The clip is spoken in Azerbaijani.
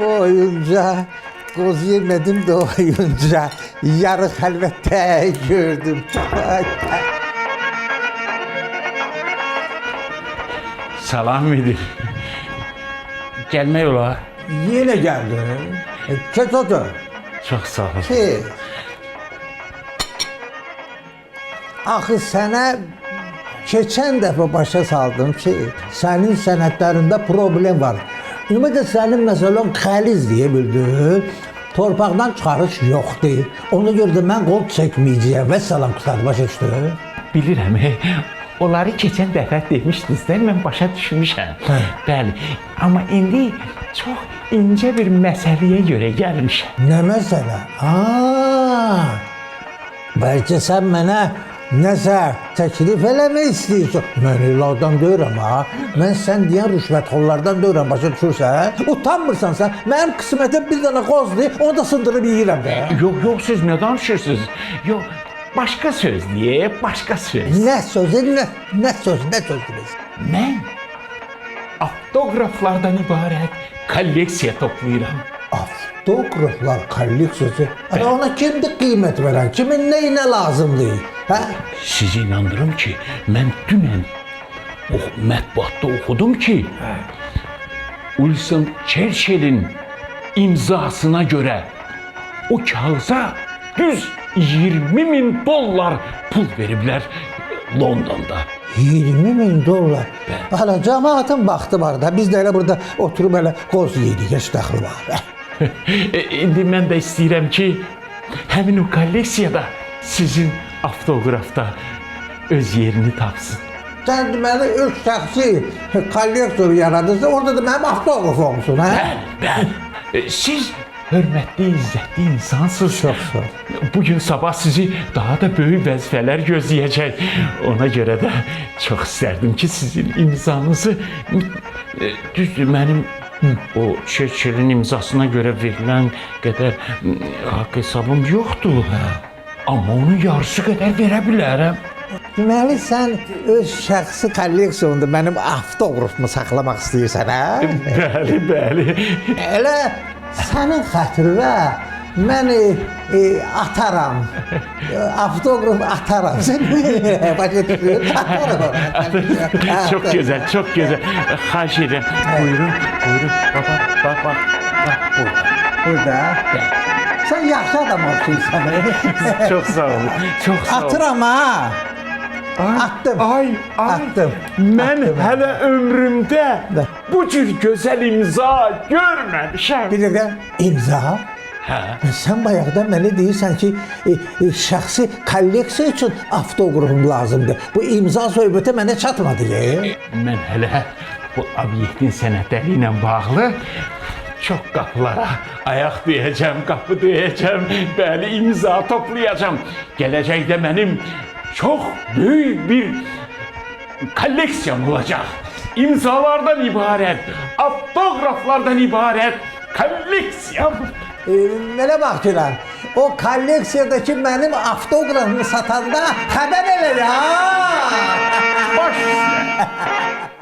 boyunca koz yemedim doyunca yarı halvette gördüm. Salam müdür. Gelmək olar. Yine geldin. Kes otur. Çox sağ ol. Ki. Axı sənə keçən dəfə başa saldım ki, sənin sənətlərində problem var. Ümumiyyətlə sənin məsələn xəliz deyə bildin. Torpaqdan çıxarış yoxdur. Ona görə də mən qol çəkməyəcəyəm. Vəssalam qısadır, başa düşdün? Bilirəm, onları keçən dəfə demişdiniz də, mən başa düşmüşəm. Bəli, amma indi çox incə bir məsələyə görə gəlmişəm. Nə məsələ? Bəlkə sən mənə nəsə təklif eləmək istəyirsən. Mən elə adam deyirəm ha. Mən sən deyən rüşvətxorlardan deyirəm, başa düşürsən? Utanmırsan sən. Mənim qismətim bir dənə qozdur, onu da sındırıb yeyirəm də. Yox, siz nə danışırsınız? Yox, başqa söz deyə, başqa söz. Nə sözü, nə sözdünüz? Mən avtoqraflardan ibarət kolleksiya toplayıram. Avtoqraflar kolleksiyası. Ona kimdir qiymət verən? Kimin nəyinə lazımdır? Hə? Sizi inandırım ki, mən dünən mətbuatda oxudum ki, Winston Churchill'in imzasına görə o kağıza düz $20.000 pul veriblər Londonda. $20.000. Hala cəmaatın vaxtı var da, biz də elə burada oturub elə qoz yedik, heç daxil var. İndi mən də istəyirəm ki, həmin o kolleksiyada sizin avtoqrafda öz yerini tapsın. Sən deməli öz şəxsi kolleksiya yaradırsan, orada da mənim avtoqraf olmuşsun, hə? Bəli. Siz hörmətli, izzətli insansınız. Çox sağ ol. Bugün sabah sizi daha da böyük vəzifələr gözləyəcək. Ona görə də çox istərdim ki, sizin imzanızı düzdür, mənim o Churchill'in imzasına görə verilən qədər haqq hesabım yoxdur. Amma onun yarısı qədər verə bilərəm. Deməli sən öz şəxsi kolleksiyonunda mənim avtoqrafımı saxlamaq istəyirsən, hə? Bəli. Elə sənin xətrinə mən ataram. Avtoqraf ataram. Sən başa düşürsən? Ataram. Çox gözəl, çox gözəl. Xahiş edirəm. Buyurun. Bax, burada. Burada. Sən yaxşı adam olsunsan. Çox sağ olun. Çox sağ olun. Atıram ha. Attım. Attım. Mən hələ ömrümdə bu cür gözəl imza görməmişəm. Bilirəm, imza? Hə. Sən bayaqdan mənə deyirsən ki, şəxsi kolleksiya üçün avtoqrafım lazımdır. Bu imza söhbəti mənə çatmadı. Mən hələ bu obyektin sənədləri ilə bağlı çox qapılara ayaq döyəcəm, qapı döyəcəm, bəli, imza toplayacam. Gələcəkdə mənim çox böyük bir kolleksiyam olacaq. İmzalardan ibarət, avtoqraflardan ibarət kolleksiyam. Mənə bax Gülan, o kolleksiyadakı mənim avtoqrafımı satanda xəbər elə ya. Baş üstə.